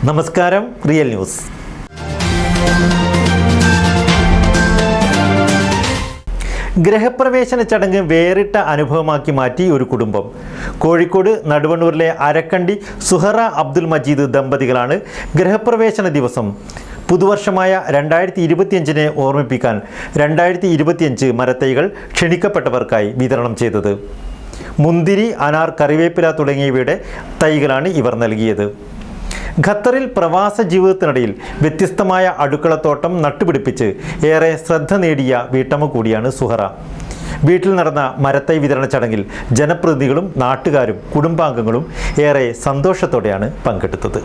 നമസ്കാരം, real news. ഗൃഹപ്രവേശന ചടങ്ങ് വേറിട്ട അനുഭവമാക്കി മാറ്റി ഒരു കുടുംബം. കോഴിക്കോട് നടുവണ്ണൂരിലെ അരക്കണ്ടി സുഹറ അബ്ദുൽ മജീദ് ദമ്പതികളാണ് ഗൃഹപ്രവേശന ദിവസം പുതുവർഷമായ 2025 ഓർമ്മിപ്പിക്കാൻ 2025 മരത്തൈകൾ ക്ഷണിക്കപ്പെട്ടവർക്കായി വിതരണം ചെയ്തത്. മുന്തിരി, അനാർ, കറിവേപ്പില തുടങ്ങിയവയുടെ തൈകളാണ് ഇവർ നൽകിയത്. ഖത്തറിൽ പ്രവാസ ജീവിതത്തിനിടയിൽ വ്യത്യസ്തമായ അടുക്കളത്തോട്ടം നട്ടുപിടിപ്പിച്ച് ഏറെ ശ്രദ്ധ നേടിയ വീട്ടമ്മ കൂടിയാണ് സുഹറ. വീട്ടിൽ നടന്ന മരത്തൈ വിതരണ ചടങ്ങിൽ ജനപ്രതിനിധികളും നാട്ടുകാരും കുടുംബാംഗങ്ങളും ഏറെ സന്തോഷത്തോടെയാണ് പങ്കെടുത്തത്.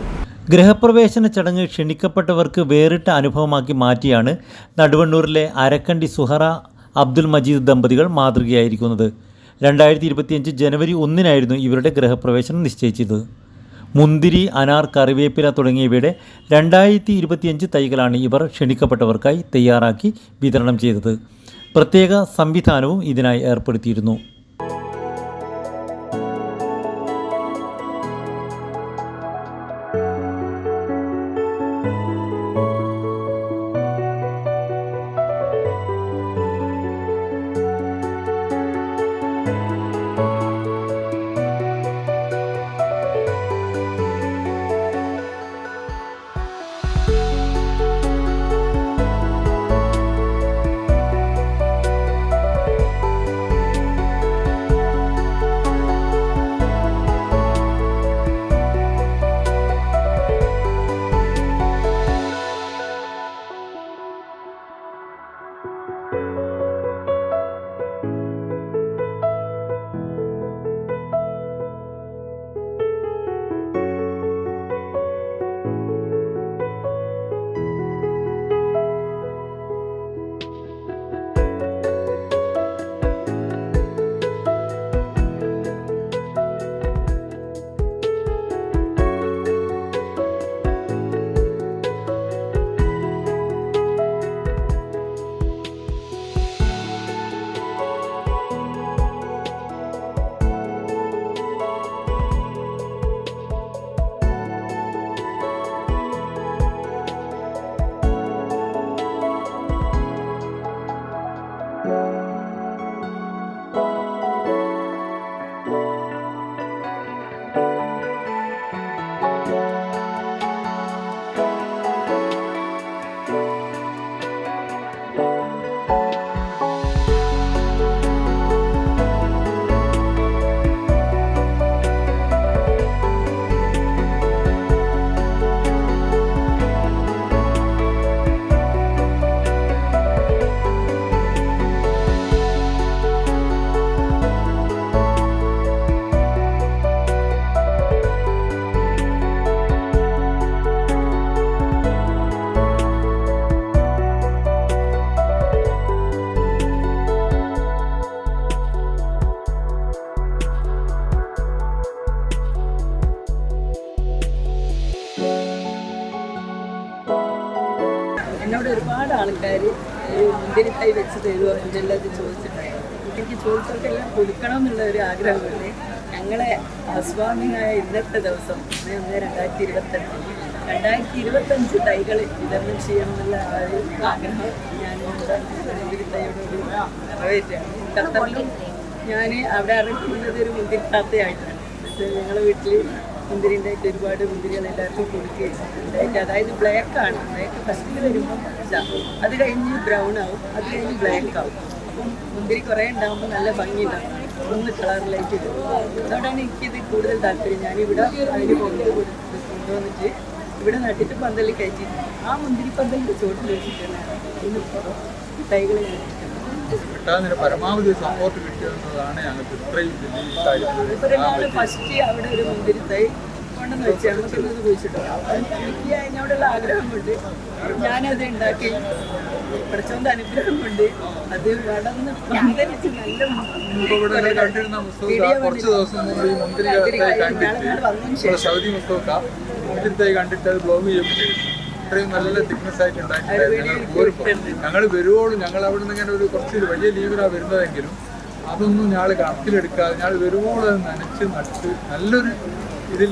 ഗൃഹപ്രവേശന ചടങ്ങ് ക്ഷണിക്കപ്പെട്ടവർക്ക് വേറിട്ട അനുഭവമാക്കി മാറ്റിയാണ് നടുവണ്ണൂരിലെ അരക്കണ്ടി സുഹറ അബ്ദുൽ മജീദ് ദമ്പതികൾ മാതൃകയായിരിക്കുന്നത്. 2025 ജനുവരി 1 ഇവരുടെ ഗൃഹപ്രവേശനം നിശ്ചയിച്ചത്. മുന്തിരി, അനാർ, കറിവേപ്പില തുടങ്ങിയവയുടെ 2025 തൈകളാണ് ഇവർ ക്ഷണിക്കപ്പെട്ടവർക്കായി തയ്യാറാക്കി വിതരണം ചെയ്തത്. പ്രത്യേക സംവിധാനവും ഇതിനായി ഏർപ്പെടുത്തിയിരുന്നു. എന്നോട് ഒരുപാട് ആൾക്കാർ മുന്തിരി തൈ വെച്ച് തരുമോ എന്നെല്ലാം ചോദിച്ചിട്ടുണ്ടായിരുന്നു. എനിക്ക് ചോദിച്ചവർക്കെല്ലാം കൊടുക്കണം എന്നുള്ള ഒരു ആഗ്രഹമുണ്ട്. ഞങ്ങളെ ഹൗസ്വാമിങ്ങായ ഇന്നത്തെ ദിവസം 2025 തൈകൾ വിതരണം ചെയ്യണമെന്നുള്ള ആ ഒരു ആഗ്രഹം ഞാൻ മുന്തിരി തൈയോടൊരു നിറവേറ്റാണ്. ഖത്തറിലും ഞാൻ അവിടെ അറിയിക്കുന്നത് ഒരു മുന്തിരി താത്തയായിട്ടാണ്. ഞങ്ങളുടെ വീട്ടിൽ മുന്തിരി ഉണ്ടായിട്ട് ഒരുപാട് മുന്തിരികൾ എല്ലാവർക്കും കൊടുക്കുകയും ഉണ്ടായിട്ട്, അതായത് ബ്ലാക്കാണ്. ബ്ലാക്ക് ഫസ്റ്റിൽ വരുമ്പോൾ അത് കഴിഞ്ഞ് ബ്രൗൺ ആവും, അത് കഴിഞ്ഞ് ബ്ലാക്ക് ആവും. അപ്പം മുന്തിരി കുറേ ഉണ്ടാകുമ്പോൾ നല്ല ഭംഗിയുണ്ടാവും, ഒന്ന് കളറിലേക്ക് വരും. അതുകൊണ്ടാണ് എനിക്കിത് കൂടുതൽ താല്പര്യം. ഞാനിവിടെ അതിന് കൊണ്ടുവന്നിട്ട് ഇവിടെ നട്ടിട്ട് പന്തലിൽ കയറ്റിയിട്ട് ആ മുന്തിരി പന്തലിൻ്റെ ചോട്ടിൽ വെച്ചിട്ടാണ് ഇന്നിപ്പോൾ തൈകൾ പരമാവധി സപ്പോർട്ട് കിട്ടിയെന്നതാണ് ഞങ്ങൾക്ക് ഇത്രയും ഫസ്റ്റ് അവിടെ ഒരു മുന്തിരി തൈ കൊണ്ടെന്ന് വെച്ചാൽ നമുക്കിന്നത് കുഴിച്ചിട്ടോ. എനിക്ക് അതിനോടുള്ള ആഗ്രഹം കൊണ്ട് ഞാനത് ഉണ്ടാക്കി പഠിച്ചോന്റെ അനുഗ്രഹം കൊണ്ട് അത് വളർന്ന് പന്തലിച്ച് നല്ല കുറച്ച് ദിവസം മുമ്പ് ഈ മുന്തിരി കണ്ടിട്ട് സൗദി മുസ്തഫ മുന്തിരി തൈ കണ്ടിട്ട് അത് ബ്ലോഗ് ചെയ്യപ്പെട്ടിരുന്നു. ഇത്രയും നല്ല തിക്നെസ് ആയിട്ട് ഉണ്ടാക്കിയിട്ടുണ്ടായിരുന്നു. ഞങ്ങൾ വരുവോളും ഞങ്ങൾ അവിടെ നിന്ന് ഇങ്ങനെ ഒരു കുറച്ച് വലിയ ലീവിലാണ് വരുന്നതെങ്കിലും അതൊന്നും ഞങ്ങൾ കണക്കിലെടുക്കാതെ ഞങ്ങൾ വരുവോളം അത് നനച്ച് നട്ട് നല്ലൊരു ഇതിൽ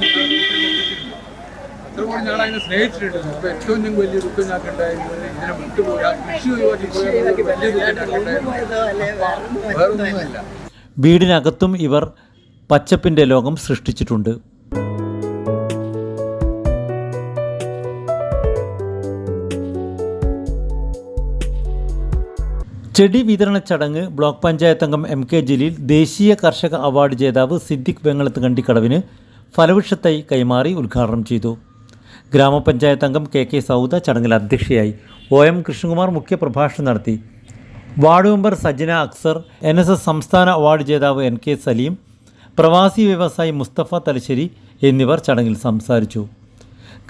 അത്രപോലെ ഞാൻ അതിനെ സ്നേഹിച്ചിട്ടുണ്ട്. അപ്പൊ ഏറ്റവും ഞങ്ങൾക്ക് വലിയ ദുഃഖം ഞങ്ങൾക്ക് ഉണ്ടായിരുന്നത് ഇതിനെ വിട്ടുപോയി, ആ കൃഷി ഒഴിവാക്കി പോയത് വലിയ ദുഃഖം ഞങ്ങൾക്ക് ഉണ്ടായിരുന്നു. വേറൊന്നുമില്ല. വീടിനകത്തും ഇവർ പച്ചപ്പിൻ്റെ ലോകം സൃഷ്ടിച്ചിട്ടുണ്ട്. ചെടി വിതരണ ചടങ്ങ് ബ്ലോക്ക് പഞ്ചായത്ത് അംഗം MK ജലീൽ, ദേശീയ കർഷക അവാർഡ് ജേതാവ് സിദ്ദിഖ് വെങ്ങളത്ത് കണ്ടിക്കടവിന് ഫലവൃക്ഷത്തൈ കൈമാറി ഉദ്ഘാടനം ചെയ്തു. ഗ്രാമപഞ്ചായത്ത് അംഗം KK സൗദ ചടങ്ങിൽ അധ്യക്ഷയായി. OM കൃഷ്ണകുമാർ മുഖ്യപ്രഭാഷണം നടത്തി. Ward member Sajana Axar, NSS സംസ്ഥാന അവാർഡ് ജേതാവ് NK സലീം, പ്രവാസി വ്യവസായി മുസ്തഫ തലശ്ശേരി എന്നിവർ ചടങ്ങിൽ സംസാരിച്ചു.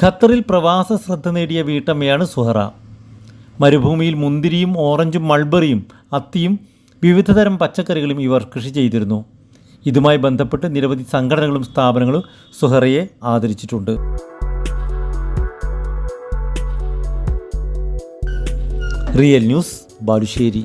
ഖത്തറിൽ പ്രവാസ ശ്രദ്ധ നേടിയ വീട്ടമ്മയാണ് സുഹറ. മരുഭൂമിയിൽ മുന്തിരിയും ഓറഞ്ചും മൾബറിയും അത്തിയും വിവിധതരം പച്ചക്കറികളും ഇവർ കൃഷി ചെയ്തിരുന്നു. ഇതുമായി ബന്ധപ്പെട്ട് നിരവധി സംഘടനകളും സ്ഥാപനങ്ങളും സുഹറയെ ആദരിച്ചിട്ടുണ്ട്. Real news, Balussery.